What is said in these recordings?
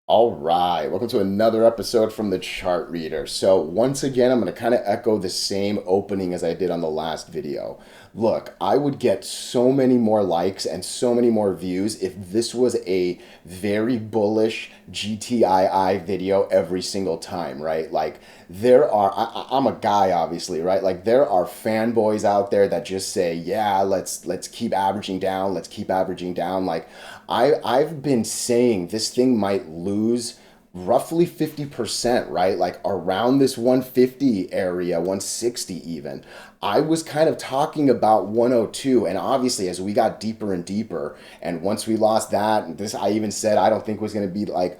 All right, welcome to another episode from the Chart Reader. So, once again, I'm going to kind of echo the same opening as I did on the last video. Look, I would get so many more likes and so many more views if this was a very bullish GTII video every single time, right? Like, I'm a guy, obviously, right? Like, there are fanboys out there that just say, yeah, let's keep averaging down, let's keep averaging down. Like, I've been saying this thing might lose roughly 50%, right? Like around this 150 area, 160 even. I was kind of talking about 102, and obviously as we got deeper and deeper, and once we lost that, this I even said I don't think was going to be like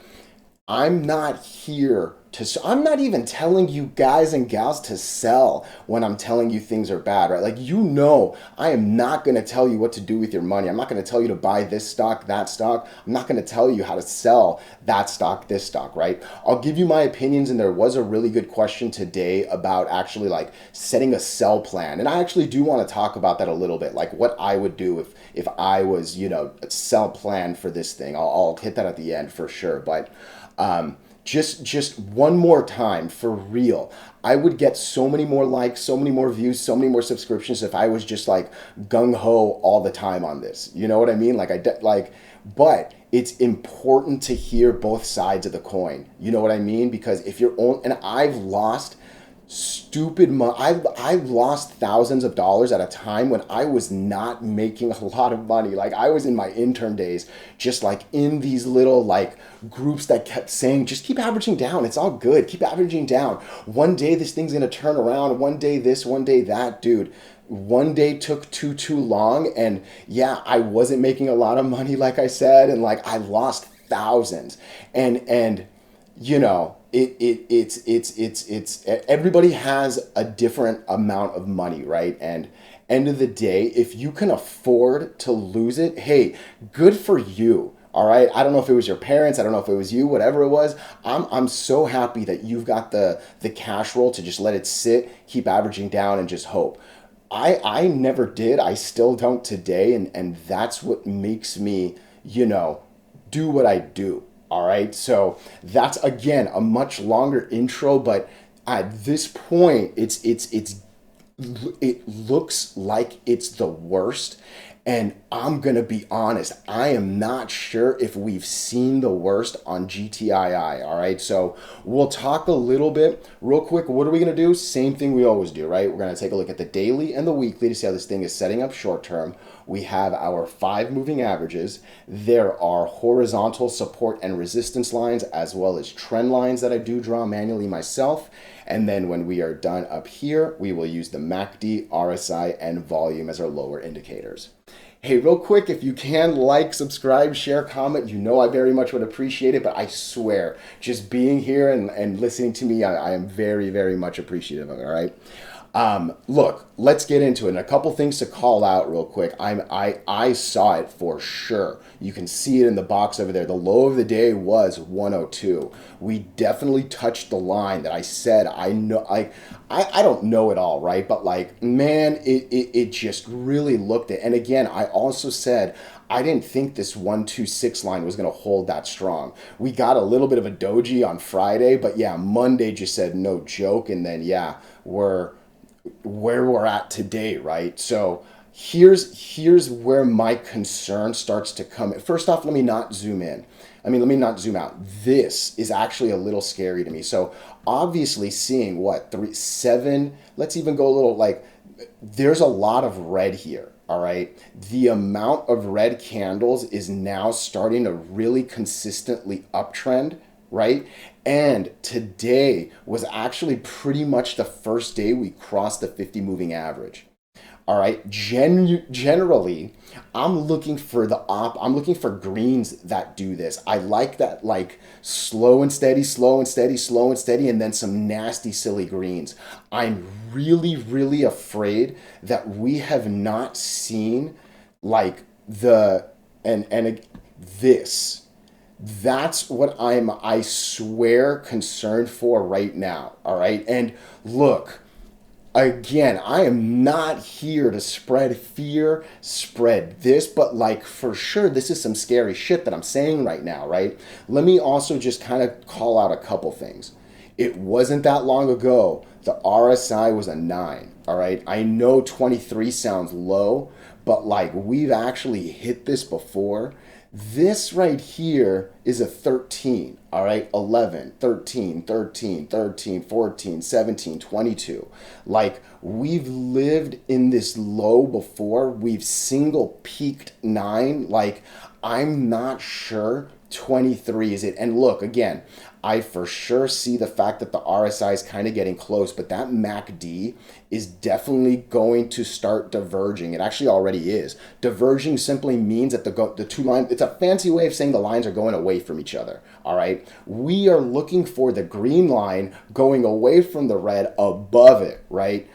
I'm not here to, I'm not even telling you guys and gals to sell when I'm telling you things are bad, right? Like, I am not going to tell you what to do with your money. I'm not going to tell you to buy this stock, that stock. I'm not going to tell you how to sell that stock, this stock, right? I'll give you my opinions. And there was a really good question today about actually like setting a sell plan. And I actually do want to talk about that a little bit, like what I would do if I was, a sell plan for this thing. I'll hit that at the end for sure. But just one more time for real. I would get so many more likes, so many more views, so many more subscriptions if I was just like gung ho all the time on this. You know what I mean? But it's important to hear both sides of the coin. You know what I mean? Because if you're on, and I've lost stupid money. I've lost thousands of dollars at a time when I was not making a lot of money. Like I was in my intern days, just like in these little like groups that kept saying, just keep averaging down. It's all good. Keep averaging down. One day this thing's gonna turn around. One day this, one day that, dude. One day took too long, and yeah, I wasn't making a lot of money, like I said, and like I lost thousands, and you know it's everybody has a different amount of money, right? And end of the day, if you can afford to lose it, hey, good for you. All right, I don't know if it was your parents, I don't know if it was you, whatever it was. I'm so happy that you've got the cash roll to just let it sit, keep averaging down, and just hope. I never did. I still don't today, and that's what makes me, you know, do what I do. All right. So that's again a much longer intro, but at this point, it looks like it's the worst. And I'm going to be honest, I am not sure if we've seen the worst on GTII. All right. So we'll talk a little bit real quick. What are we going to do? Same thing we always do, right? We're going to take a look at the daily and the weekly to see how this thing is setting up short term. We have our 5 moving averages. There are horizontal support and resistance lines, as well as trend lines that I do draw manually myself. And then when we are done up here, we will use the MACD, RSI, and volume as our lower indicators. Hey, real quick, if you can like, subscribe, share, comment, I very much would appreciate it. But I swear, just being here and listening to me, I am very, very much appreciative of it, all right? Look, let's get into it. And a couple things to call out real quick. I saw it for sure. You can see it in the box over there. The low of the day was 102. We definitely touched the line that I said. I know. I don't know it all, right? But like, man, it just really looked it. And again, I also said I didn't think this 126 line was going to hold that strong. We got a little bit of a doji on Friday, but yeah, Monday just said no joke. And then yeah, we're where we're at today, right? So here's where my concern starts to come. First off, let me not zoom in. Let me not zoom out. This is actually a little scary to me. So obviously seeing what 3 7, let's even go a little like there's a lot of red here. All right. The amount of red candles is now starting to really consistently uptrend, right? And today was actually pretty much the first day we crossed the 50 moving average. All right. Generally, I'm looking for greens that do this. I like that, like slow and steady, slow and steady, slow and steady, and then some nasty, silly greens. I'm really, really afraid that we have not seen like the, and this. That's what I swear, concerned for right now. All right. And look, Again, I am not here to spread fear, spread this, but like for sure, this is some scary shit that I'm saying right now, right? Let me also just kind of call out a couple things. It wasn't that long ago. The RSI was a 9, all right? I know 23 sounds low, but like we've actually hit this before. This right here is a 13, all right? 11, 13, 13, 13, 14, 17, 22. Like we've lived in this low before. We've single peaked 9. Like I'm not sure 23 is it. And look, again, I for sure see the fact that the RSI is kind of getting close, but that MACD is definitely going to start diverging. It actually already is. Diverging simply means that the two lines, it's a fancy way of saying the lines are going away from each other. All right. We are looking for the green line going away from the red above it, right?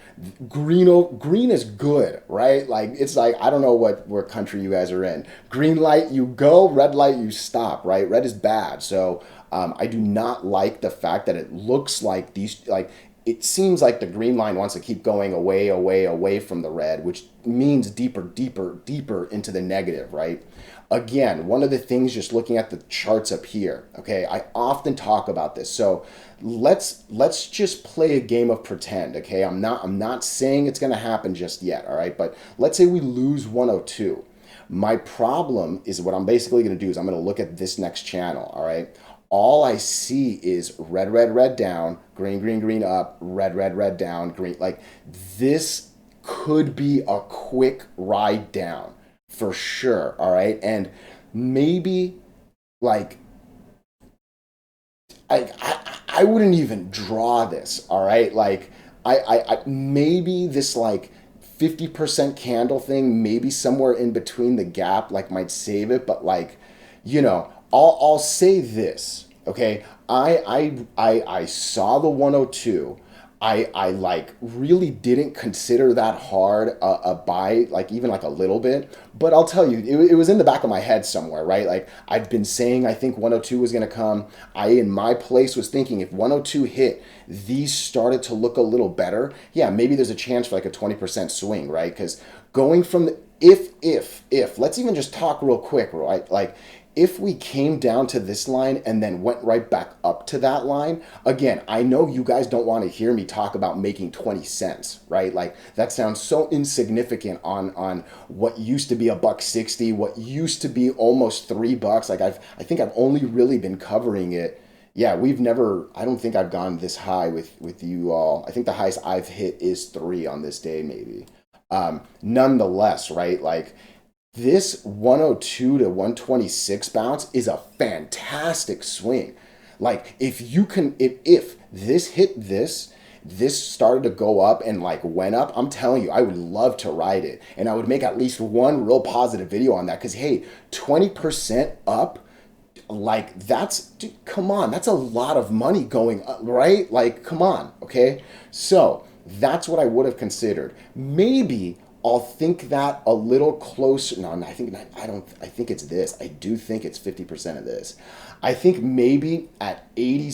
Green is good, right? Like it's like I don't know what country you guys are in. Green light you go, red light you stop, right? Red is bad. So I do not like the fact that it looks like these like it seems like the green line wants to keep going away, away, away from the red, which means deeper, deeper, deeper into the negative, right? Again, one of the things just looking at the charts up here, okay, I often talk about this. So let's just play a game of pretend, okay? I'm not saying it's gonna happen just yet, all right? But let's say we lose 102. My problem is what I'm basically gonna do is I'm gonna look at this next channel, all right? All I see is red, red, red down, green, green, green up, red, red, red down, green. Like this could be a quick ride down for sure. All right. And maybe like I wouldn't even draw this. All right. Like I maybe this like 50% candle thing, maybe somewhere in between the gap, like might save it. But like, I'll say this, okay? I saw the 102. I like really didn't consider that hard a buy, like even like a little bit. But I'll tell you, it was in the back of my head somewhere, right? Like I've been saying, I think 102 was gonna come. I in my place was thinking if 102 hit, these started to look a little better. Yeah, maybe there's a chance for like a 20% swing, right? Because going from the if let's even just talk real quick, right? Like if we came down to this line and then went right back up to that line, again, I know you guys don't want to hear me talk about making 20 cents, right? Like that sounds so insignificant on what used to be a buck 60, what used to be almost $3. Like I think I've only really been covering it. Yeah, I don't think I've gone this high with you all. I think the highest I've hit is 3 on this day, maybe. Nonetheless, right? Like this 102 to 126 bounce is a fantastic swing. Like if you can, if this hit this started to go up and like went up, I'm telling you, I would love to ride it. And I would make at least one real positive video on that. Cause hey, 20% up, like that's, dude, come on, that's a lot of money going up, right? Like, come on, okay? So that's what I would have considered. Maybe I'll think that a little closer. No, I think I don't. I think it's this. I do think it's 50% of this. I think maybe at 80,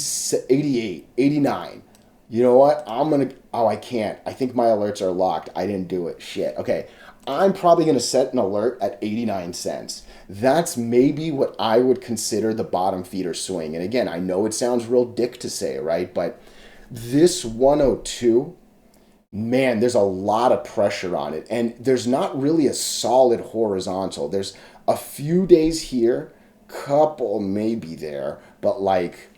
88, 89. You know what? I'm gonna. Oh, I can't. I think my alerts are locked. I didn't do it. Shit. Okay. I'm probably gonna set an alert at 89 cents. That's maybe what I would consider the bottom feeder swing. And again, I know it sounds real dick to say, right? But this 102, man, there's a lot of pressure on it. And there's not really a solid horizontal. There's a few days here, couple maybe there, but like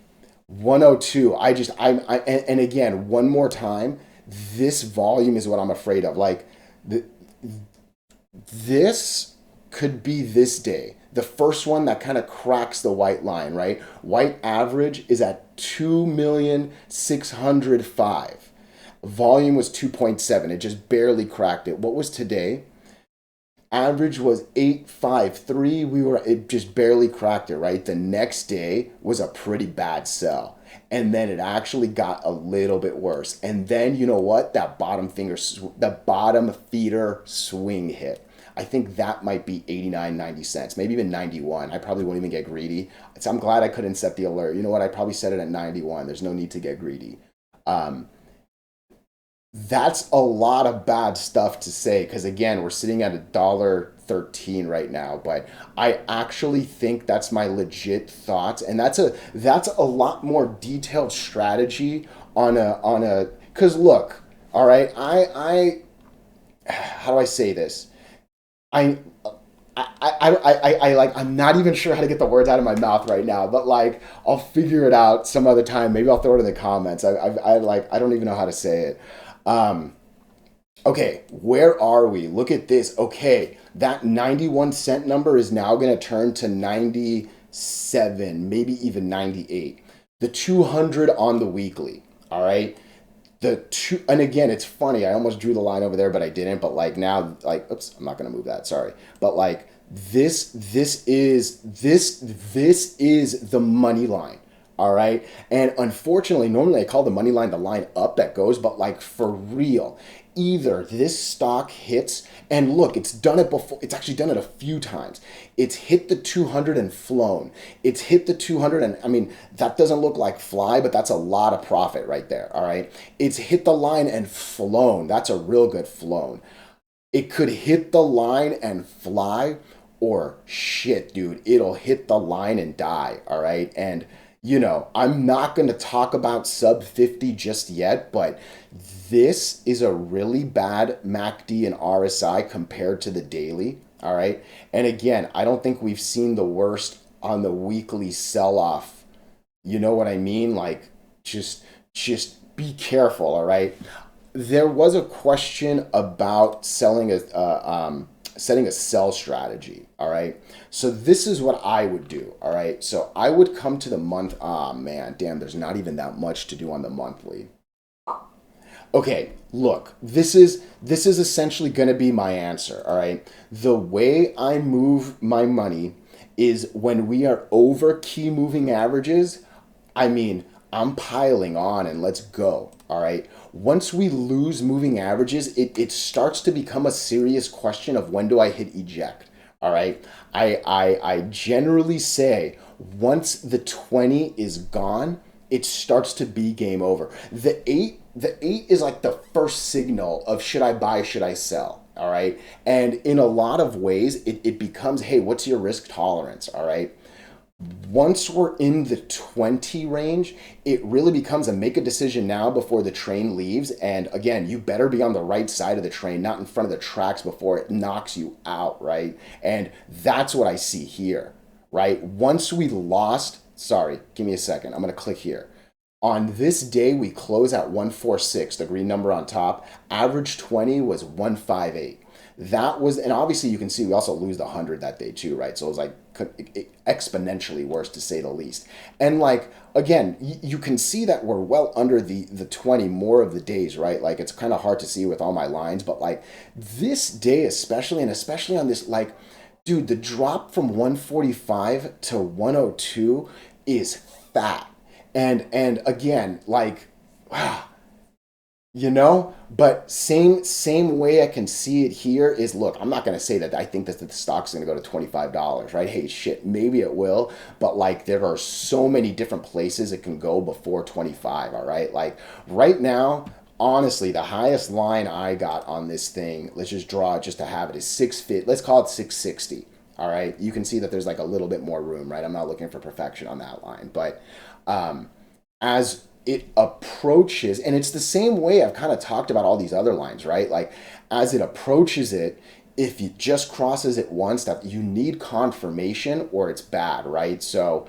102, and again, one more time, this volume is what I'm afraid of. Like, this could be this day. The first one that kind of cracks the white line, right? White average is at 2,605,000. Volume was 2.7. It just barely cracked it. What was today? Average was 853. It just barely cracked it, right? The next day was a pretty bad sell. And then it actually got a little bit worse. And then you know what? The bottom feeder swing hit. I think that might be 89, 90 cents, maybe even 91. I probably won't even get greedy. So I'm glad I couldn't set the alert. You know what? I probably set it at 91. There's no need to get greedy. Um, That's a lot of bad stuff to say because again, we're sitting at $1.13 right now, but I actually think that's my legit thoughts, and that's a lot more detailed strategy on a because look, all right, how do I say this? I like I'm not even sure how to get the words out of my mouth right now, but like I'll figure it out some other time. Maybe I'll throw it in the comments. I don't even know how to say it. Um, okay, where are we? Look at this. Okay, that 91 cent number is now going to turn to 97, maybe even 98. The 200 on the weekly. All right, the two, and again, it's funny. I almost drew the line over there, but I didn't. But like now, like, oops, I'm not gonna move that. Sorry, but like this is the money line. All right, and unfortunately, normally I call the money line the line up that goes, but like for real, either this stock hits, and look, it's done it before. It's actually done it a few times. It's hit the 200 and flown. It's hit the 200 and I mean that doesn't look like fly, but that's a lot of profit right there. All right, it's hit the line and flown. That's a real good flown. It could hit the line and fly, or shit, dude, it'll hit the line and die. All right, and I'm not going to talk about sub 50 just yet, but this is a really bad MACD and RSI compared to the daily. All right. And again, I don't think we've seen the worst on the weekly sell off. You know what I mean? Like, just, just be careful. All right. There was a question about setting a sell strategy. All right. So this is what I would do. All right. So I would come to the month. Ah, man, damn, there's not even that much to do on the monthly. Okay, look, this is essentially going to be my answer, all right? The way I move my money is when we are over key moving averages, I mean, I'm piling on and let's go, all right? Once we lose moving averages, it starts to become a serious question of when do I hit eject, all right? I generally say once the 20 is gone, it starts to be game over. The eight is like the first signal of should I buy, should I sell? All right. And in a lot of ways, it becomes, hey, what's your risk tolerance? All right. Once we're in the 20 range, it really becomes a make a decision now before the train leaves. And again, you better be on the right side of the train, not in front of the tracks before it knocks you out, right? And that's what I see here, right? Once we lost, sorry, give me a second. I'm going to click here. On this day, we close at 146, the green number on top. Average 20 was 158. That was, and obviously you can see we also lose the 100 that day too, right? So it was like exponentially worse to say the least. And like, again, you can see that we're well under the 20 more of the days, right? Like it's kind of hard to see with all my lines, but like this day especially, and especially on this, like, dude, the drop from 145 to 102 is fat. And again, like, but same way I can see it here is, look, I'm not going to say that I think that the stock's going to go to $25, right? Hey, shit, maybe it will, but like there are so many different places it can go before 25, all right? Like right now, honestly, the highest line I got on this thing, let's just draw it just to have it, is 650, let's call it 660. All right, you can see that there's like a little bit more room, right? I'm not looking for perfection on that line, but as it approaches, and it's the same way I've kind of talked about all these other lines, right? Like as it approaches it, if it just crosses it once, that you need confirmation or it's bad, right? So,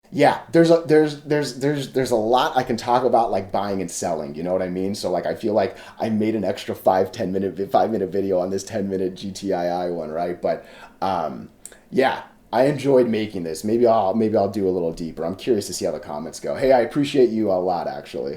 yeah, there's a lot I can talk about like buying and selling. You know what I mean? So like I feel like I made an extra 5 minute video on this 10 minute GTII one, right? But yeah, I enjoyed making this. Maybe I'll do a little deeper. I'm curious to see how the comments go. Hey, I appreciate you a lot actually.